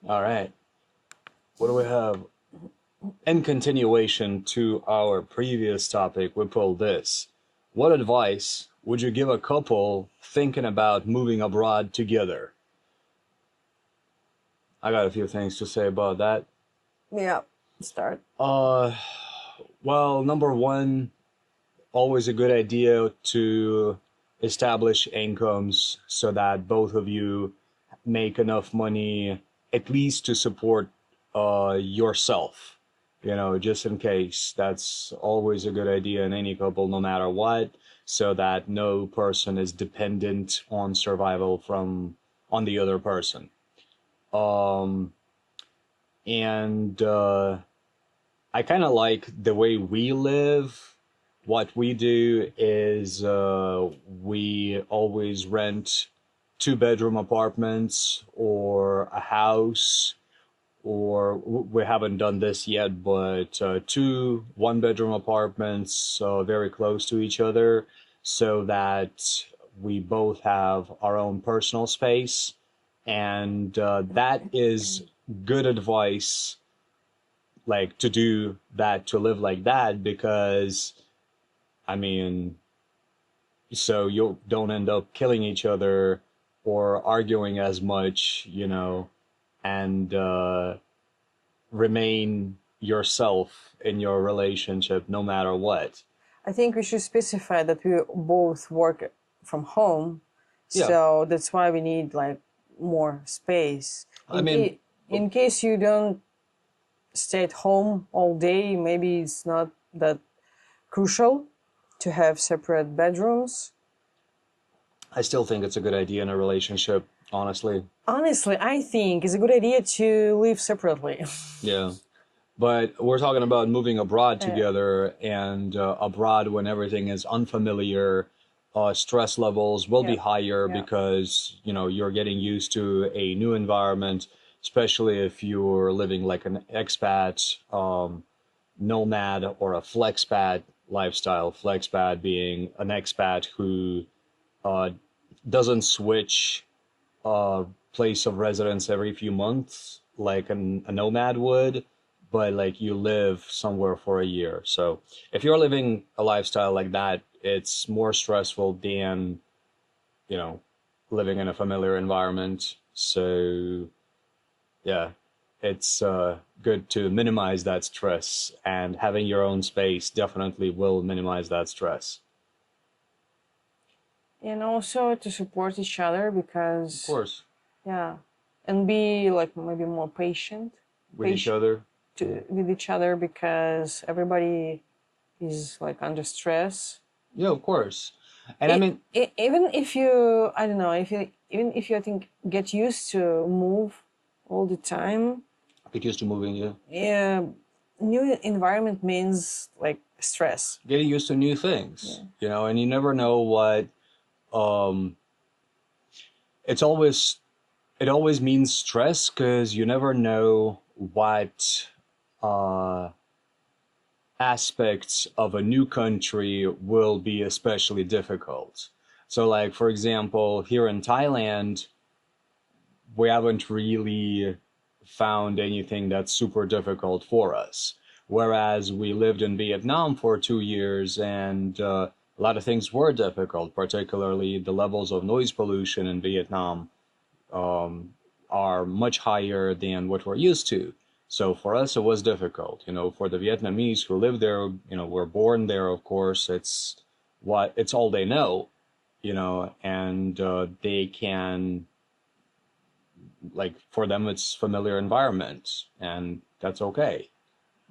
All right. What do we have? In continuation to our previous topic, we pulled this. What advice would you give a couple thinking about moving abroad together? I got a few things to say about that. Yeah, start. Uh, well, number one, always a good idea to establish incomes so that both of you make enough money at least to support yourself. Just in case. That's always a good idea in any couple, no matter what, so that no person is dependent on survival from on the other person. Um, and I kind of like the way we live. What we do is we always rent two-bedroom apartments or a house, or we haven't done this yet, but two one-bedroom apartments very close to each other so that we both have our own personal space. And that is good advice, like to do that, to live like that, because I mean, so you don't end up killing each other or arguing as much, and remain yourself in your relationship no matter what. I think we should specify that we both work from home, Yeah, so that's why we need like more space. I mean, In case you don't stay at home all day, maybe it's not that crucial to have separate bedrooms. I still think it's a good idea in a relationship, honestly. Honestly, I think it's a good idea to live separately. Yeah. But we're talking about moving abroad Uh, together, and abroad when everything is unfamiliar, stress levels will be yeah, higher yeah. because, you're getting used to a new environment, especially if you're living like an expat, nomad, or a flexpat lifestyle. Flexpat being an expat who uh, doesn't switch uh, place of residence every few months like a nomad would, but like you live somewhere for a year. So if you're living a lifestyle like that, it's more stressful than, you know, living in a familiar environment. So yeah, it's good to minimize that stress, and having your own space definitely will minimize that stress. And also to support each other Of because, course, yeah, and be like maybe more with each patient other. with each other because everybody is like under stress. Yeah, of course. And I mean, Even if you, I don't know, if you even if you I think get used to move all the time, get used to moving, yeah. yeah, new environment means like stress. Getting used to new things, and you never know what um it's always it always means stress because you never know what uh aspects of a new country will be especially difficult. So like for example, here in Thailand, we haven't really found anything that's super difficult for us. Whereas we lived in Vietnam for 2 years, and a lot of things were difficult, particularly the levels of noise pollution in Vietnam um, are much higher than what we're used to. So for us, it was difficult. For the Vietnamese who live there, were born there, of course, it's all they know, and they can, like, for them it's familiar environment, and that's okay.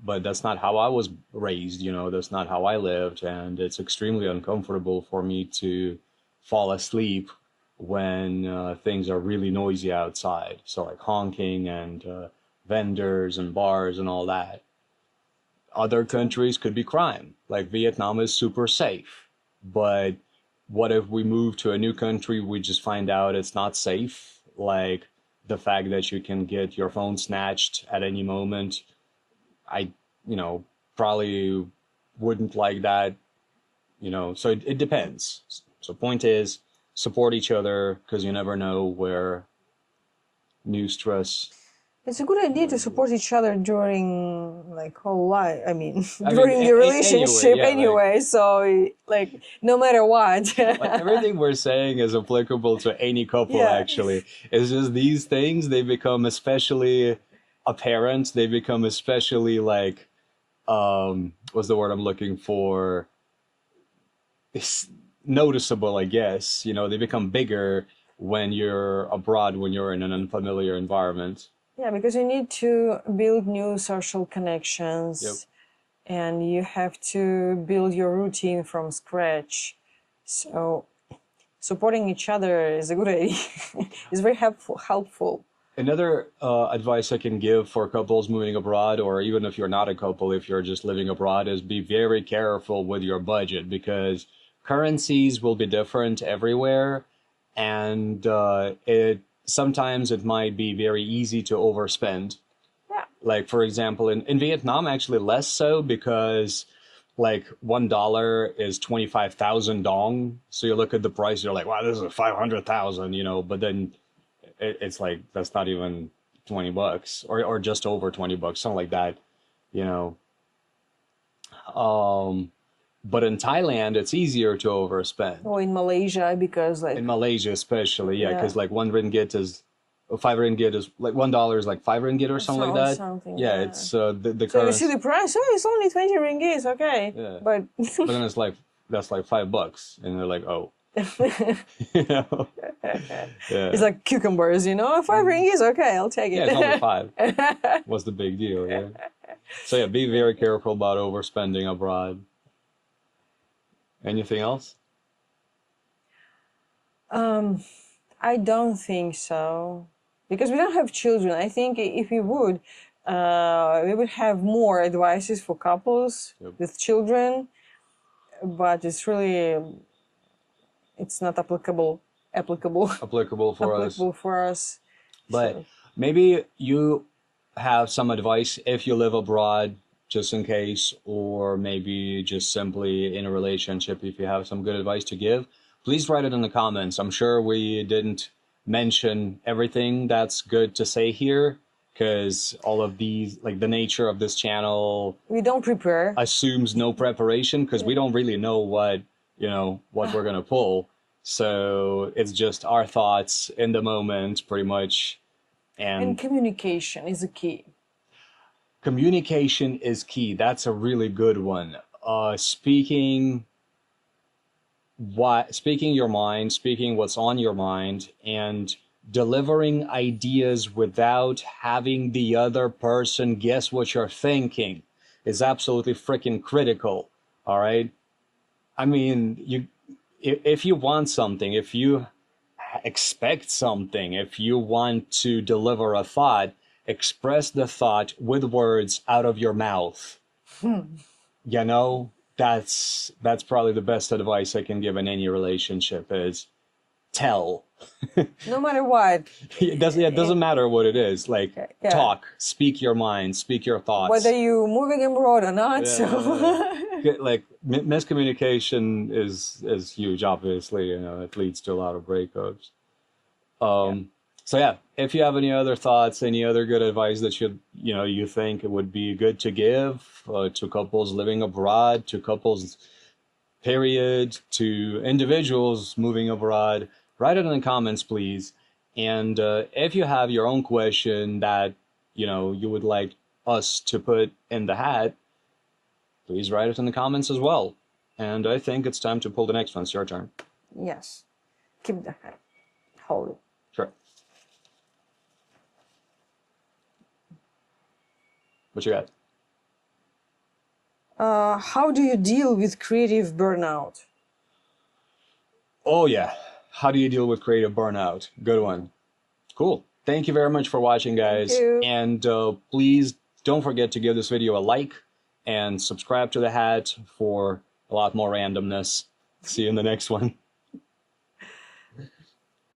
But that's not how I was raised, that's not how I lived, and it's extremely uncomfortable for me to fall asleep when things are really noisy outside. So like honking and vendors and bars and all that. Other countries could be crime. Like Vietnam is super safe, but what if we move to a new country, we just find out it's not safe? Like the fact that you can get your phone snatched at any moment. I, you know, probably wouldn't like that, so it depends. So point is, support each other because you never know where new stress. It's a good idea to support each other during like whole life. I mean, I mean, during your anyway, relationship yeah, anyway. So like, no matter what. like everything we're saying is applicable to any couple, Yeah. actually. It's just these things, they become especially apparent. They become especially like, what's the word I'm looking for? It's noticeable, I guess. You know, they become bigger when you're abroad, when you're in an unfamiliar environment. Yeah, because you need to build new social Yep. connections and you have to build your routine from scratch. So supporting each other is a good idea. It's very helpful. Another advice I can give for couples moving abroad, or even if you're not a couple, if you're just living abroad, is be very careful with your budget because currencies will be different everywhere, and it sometimes it might be very easy to overspend. Yeah. Like for example, in Vietnam, actually less so because like $1 is 25,000 dong. So you look at the price, you're like, wow, this is 500,000, you know, but then it's like that's not even $20 or just over $20, something like that, you know. Um, but in Thailand, it's easier to overspend. Or in Malaysia, because like In Malaysia, especially, yeah, Yeah. because like 1 ringgit is 5 ringgit is like $1 is like 5 ringgit or something like that. something. Yeah, Yeah. it's the So you see currency, the price. Oh, it's only 20 ringgit. Okay, yeah. but But then it's like that's like $5, and they're like, oh, you know, yeah. it's like cucumbers, you know. 5 ringgit. Okay, I'll take it. Yeah, it's only 5. What's the big deal? Yeah. So yeah, be very careful about overspending abroad. Anything else? I don't think so, because we don't have children. I think if we would, we would have more advices for couples Yep. with children, but it's really, it's not applicable Applicable for us. applicable for us. But So, maybe you have some advice if you live abroad, just in case, or maybe just simply in a relationship, if you have some good advice to give, please write it in the comments. I'm sure we didn't mention everything that's good to say here, because all of these, like the nature of this channel we don't prepare. assumes no preparation, because we don't really know what, you know, what we're gonna pull. So it's just our thoughts in the moment, pretty much. And communication is a key. Communication is key. That's a really good one. Speaking your mind, speaking what's on your mind, and delivering ideas without having the other person guess what you're thinking is absolutely freaking critical. All right. I mean, if you want something, if you expect something, if you want to deliver a thought, express the thought with words out of your mouth. You know, that's probably the best advice I can give in any relationship is tell. No matter what, It doesn't matter what it is. Like Yeah. talk, speak your mind, speak your thoughts. whether you're moving abroad or not. So Like miscommunication is huge. Obviously, you know, it leads to a lot of breakups. So yeah, if you have any other thoughts, any other good advice that you think it would be good to give to couples living abroad, to couples period, to individuals moving abroad, write it in the comments, please. And if you have your own question that you would like us to put in the hat, please write it in the comments as well. And I think it's time to pull the next one. It's your turn. yes, keep the hand. Hold it. Sure. What you got? How do you deal with creative burnout? Oh yeah. How do you deal with creative burnout? Good one. Cool. Thank you very much for watching, guys. Thank you. And please don't forget to give this video a like and subscribe to the hat for a lot more randomness. See you in the next one.